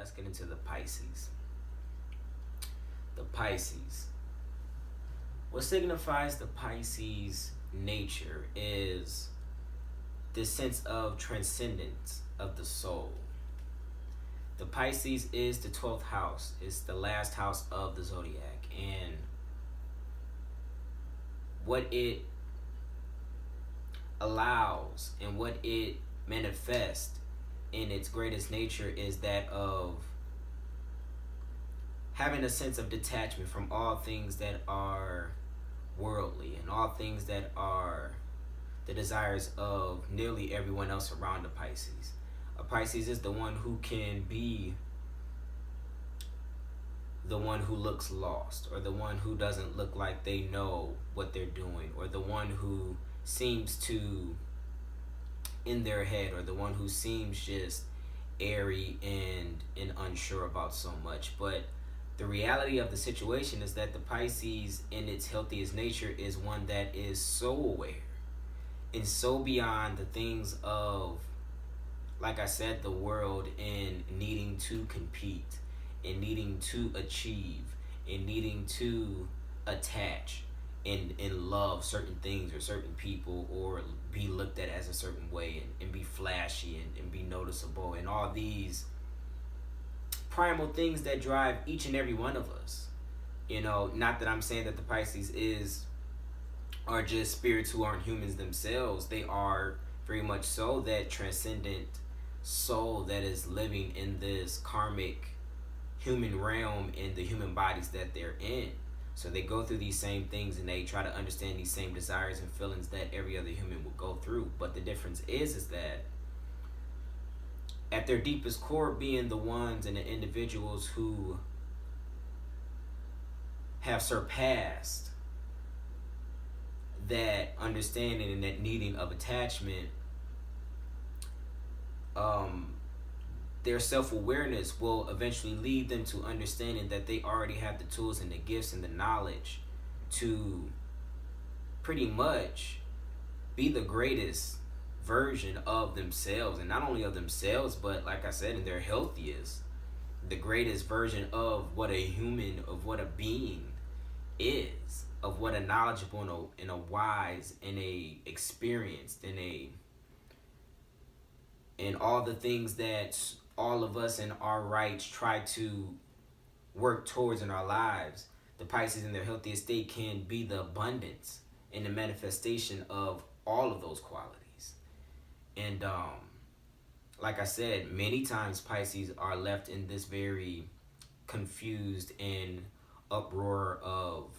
let's get into the Pisces. The Pisces. What signifies the Pisces nature is this sense of transcendence of the soul. The Pisces is the 12th house. It's the last house of the zodiac. And what it allows and what it manifests in its greatest nature is that of having a sense of detachment from all things that are worldly and all things that are the desires of nearly everyone else around the Pisces. A Pisces is the one who can be the one who looks lost, or the one who doesn't look like they know what they're doing, or the one who seems to in their head, or the one who seems just airy and unsure about so much. But the reality of the situation is that the Pisces in its healthiest nature is one that is so aware and so beyond the things of, like I said, the world, and needing to compete and needing to achieve and needing to attach and love certain things or certain people, or be looked at as a certain way, and be flashy and be noticeable, and all these primal things that drive each and every one of us. You know, not that I'm saying that the Pisces are just spirits who aren't humans themselves. They are very much so that transcendent soul that is living in this karmic human realm in the human bodies that they're in. So they go through these same things and they try to understand these same desires and feelings that every other human will go through. But the difference is that at their deepest core, being the ones and the individuals who have surpassed that understanding and that needing of attachment, their self-awareness will eventually lead them to understanding that they already have the tools and the gifts and the knowledge to pretty much be the greatest version of themselves, and not only of themselves, but like I said, in their healthiest, the greatest version of what a human, of what a being is, of what a knowledgeable and a wise and a experienced and all the things that all of us in our rights try to work towards in our lives. The Pisces in their healthiest state can be the abundance and the manifestation of all of those qualities. And like I said, many times Pisces are left in this very confused and uproar of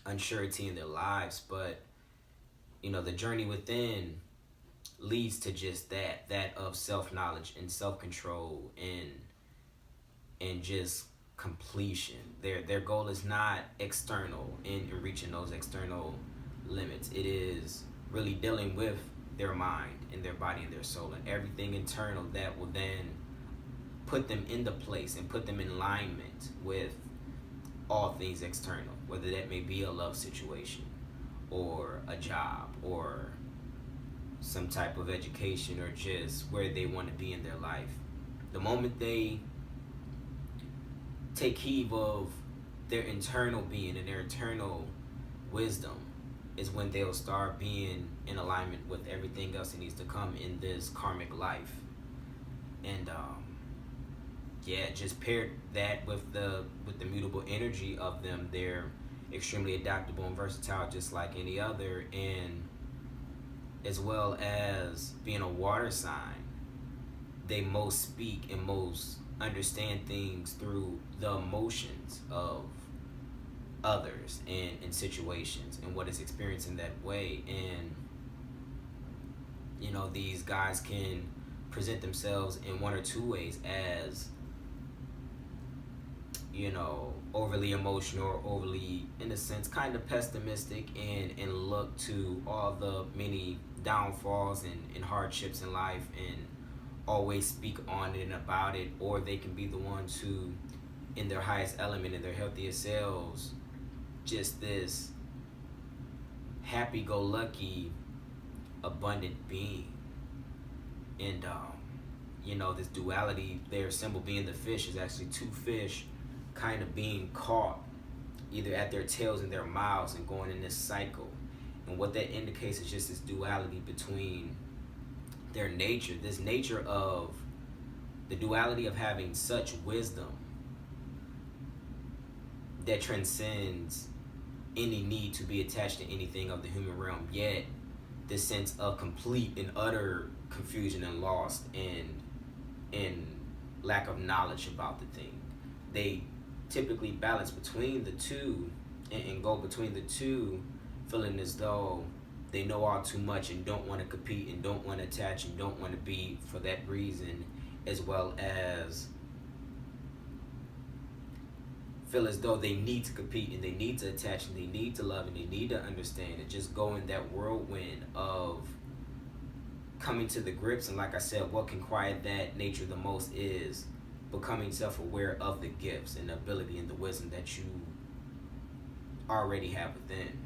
unsurety in their lives. But you know, the journey within leads to just that of self-knowledge and self-control and just completion. Their goal is not external in reaching those external limits. It is really dealing with their mind and their body and their soul and everything internal that will then put them into place and put them in alignment with all things external, whether that may be a love situation or a job or some type of education, or just where they want to be in their life. The moment they take heed of their internal being and their internal wisdom is when they'll start being in alignment with everything else that needs to come in this karmic life. And just pair that with the mutable energy of them. They're extremely adaptable and versatile, just like any other, and as well as being a water sign, they most speak and most understand things through the emotions of others and situations and what is experienced in that way. And you know, these guys can present themselves in one or two ways as, you know, overly emotional or overly, in a sense, kind of pessimistic, and look to all the many downfalls and hardships in life and always speak on it and about it. Or they can be the ones who, in their highest element, in their healthiest selves, just this happy-go-lucky, abundant being. And you know, this duality, their symbol being the fish, is actually two fish kind of being caught either at their tails and their mouths and going in this cycle. And what that indicates is just this duality between their nature, this nature of the duality of having such wisdom that transcends any need to be attached to anything of the human realm, yet this sense of complete and utter confusion and lost and lack of knowledge about the thing. They typically balance between the two and go between the two, feeling as though they know all too much and don't want to compete and don't want to attach and don't want to be for that reason, as well as feel as though they need to compete and they need to attach and they need to love and they need to understand, and just go in that whirlwind of coming to the grips. And like I said, what can quiet that nature the most is becoming self-aware of the gifts and the ability and the wisdom that you already have within.